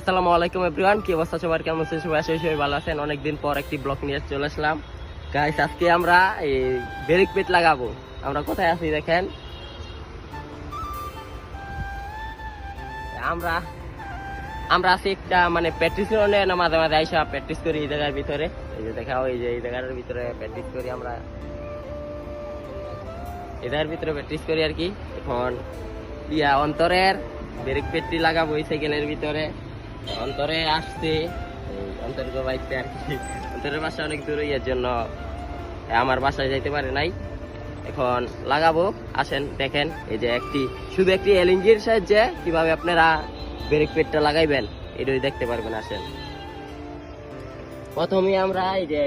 আসসালামু আলাইকুম এভরিওয়ান, কি অবস্থা সবার, কেমন আছেন সবাই? সবাই ভালো আছেন। অনেকদিন পর একটি ব্লগ নিয়ে চলে আসলাম গাইস। আজকে আমরা এই ব্রেক পেট লাগাবো। আমরা কোথায় আছি দেখেন, আমরা আমরা আছি একটা মানে প্র্যাকটিস করে না, মাঝে মাঝে আইসা প্র্যাকটিস করি এই জায়গার ভিতরে। এই যে দেখাও, এই যে এই জায়গার ভিতরে প্র্যাকটিস করি আমরা, এই জায়গার ভিতরে প্র্যাকটিস করি আর কি। এখন অন্তরের ব্রেক পেটটি লাগাবো এই সাইকেলের ভিতরে। অন্তরে আসছে অন্তর বাইতে আর কি। অন্তরের বাসা অনেক দূর, এর জন্য আমার বাসায় যাইতে পারে নাই। এখন লাগাবো, আসেন দেখেন। এই যে শুধু একটি এলএনজির সাহায্যে কিভাবে আপনারা ব্রেক পেডটা লাগাইবেন এটাই দেখতে পারবেন। আসেন, প্রথমে আমরা এই যে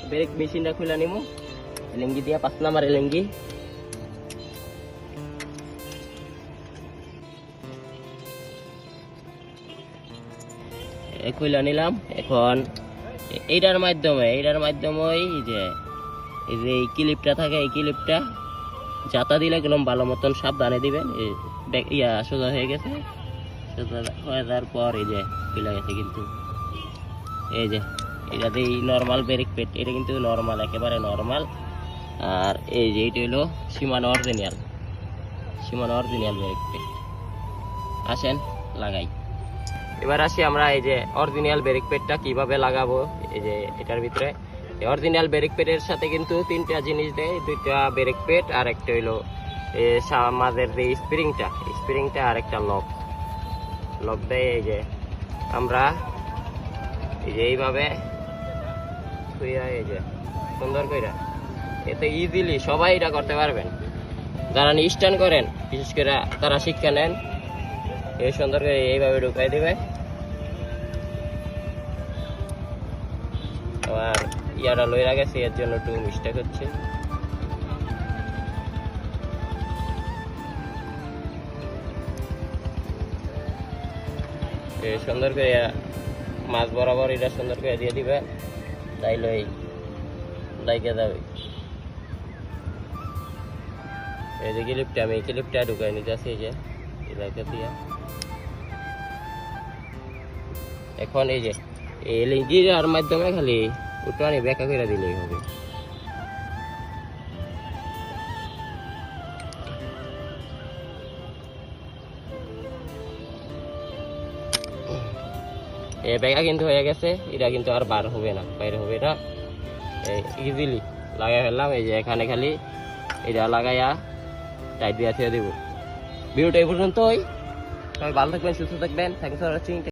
ব্রেক মেশিনটা খুলে নিব এলএনজি দিয়ে, 5 নাম্বার এলএনজি। খুলে নিলাম। এখন এইটার মাধ্যমে এই যে এই ক্লিপটা থাকে, এই ক্লিপটা জাতা দিলে একদম ভালো মতন সাবধানে দিবেন। সোজা হয়ে গেছে, সোজা হয়ে যাওয়ার পর এই যে খুলে গেছে। কিন্তু এই যে এটা দিয়ে নর্মাল ব্রেক পেড, এটা কিন্তু নর্মাল, একেবারে নর্মাল। আর এই যে এটা হলো শিমানো অরিজিনাল ব্রেক পেড। আসেন লাগাই। এবার আসি আমরা এই যে অরিজিনাল ব্রেক পেডটা কিভাবে লাগাবো। এই যে এটার ভিতরে অরিজিনাল ব্রেক পেডের সাথে কিন্তু 3টা জিনিস দেয়, 2টা ব্রেক পেড আর একটা হইলো মাঝের যে স্প্রিংটা আর একটা লক দেয়। এই যে আমরা এই যে এইভাবে এই যে সুন্দর করে, এতে ইজিলি সবাই এটা করতে পারবেন। যারা স্ট্যান্ড করেন বিশেষ করে তারা শিক্ষা নেন, এই সুন্দর করে এইভাবে ঢুকাই দিবে। আর ইয়াটা লইরা গেছে, এর জন্য একটু মিস্টেক হচ্ছে। সুন্দর করে মাছ বরাবর এটা সুন্দর করে দিয়ে দিবে, তাইলে লাইকে যাবে। এই যে ক্লিপটা ঢুকাই নিতে আছে, এই যে এলাকা দিয়ে। এখন এই যে এলইডির মাধ্যমে খালি উঠানি ব্যাখ্যা করে দিলেই হবে। এই ব্যাখ্যা কিন্তু হয়ে গেছে, এটা কিন্তু আর বাইরে হবে না। ইজিলি লাগাই ফেললাম। এই যে এখানে খালি এটা লাগাইয়া টাইট দিয়ে দেবো। ভিডিওটা এই পর্যন্তই। সবাই ভালো থাকবেন, সুস্থ থাকবেন। Thanks for watching.